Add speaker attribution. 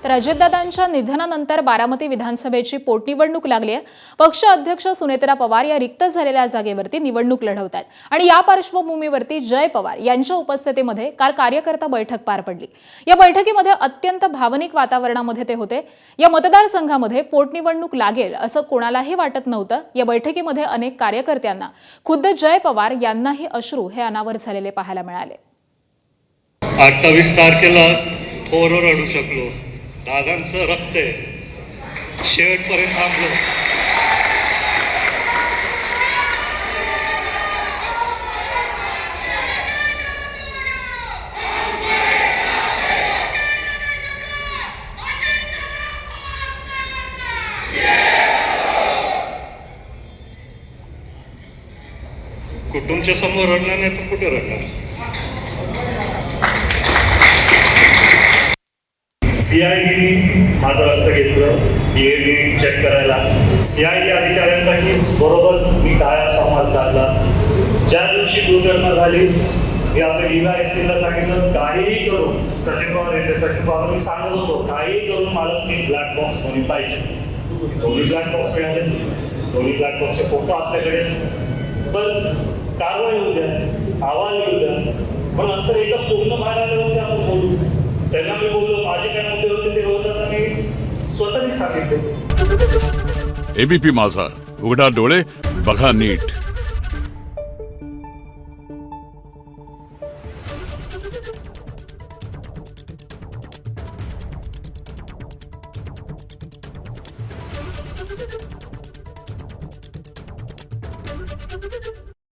Speaker 1: तर अजितदादांच्या निधनानंतर बारामती विधानसभेची पोटनिवडणूक लागली आहे। पक्ष अध्यक्ष सुनेत्रा पवार या रिक्त झालेल्या जागेवरती निवडणूक लढवत आहेत आणि या पार्श्वभूमीवरती जय पवार यांच्या उपस्थितीमध्ये काल कार्यकर्ता बैठक पार पडली। या बैठकीमध्ये अत्यंत भावनिक वातावरणामध्ये ते होते। या मतदारसंघामध्ये पोटनिवडणूक लागेल असं कोणालाही वाटत नव्हतं। या बैठकीमध्ये अनेक कार्यकर्त्यांना खुद्द जय पवार यांनाही अश्रू हे अनावर झालेले पाहायला मिळाले।
Speaker 2: 28 तारखेला थोर रडू शकलो, दादांचं रक्त आहे, शेवटपर्यंत थांबलो। कुटुंबाच्या समोर रडणार नाही तर कुठे रडणार? CIDने माझं रक्त घेतलं, DNA चेक करायला। CID अधिकाऱ्यांसाठी बरोबर मी कायम संवाद साधला। ज्या दिवशी दुर्घटना झाली मी आपल्या DYSPला सांगितलं, काहीही करून सचिन पवार येते, सचिन पवार मी सांगत होतो काहीही करून मला ते ब्लॅक बॉक्स कोणी पाहिजे। दोन्ही ब्लॅक बॉक्स मिळाले, दोन्ही ब्लॅक बॉक्सचे फोटो आपल्याकडे। पण कारवाई होऊ द्या, अहवाल येऊ द्या, पण नंतर एकदा पूर्ण बाहेर आल्यावरती आपण बोलू। त्यांना मी बोललो माझे काय मुद्दे होते ते होतात आणि स्वतःच सांगितले।
Speaker 3: ABP माझा, उघडा डोळे बघा नीट।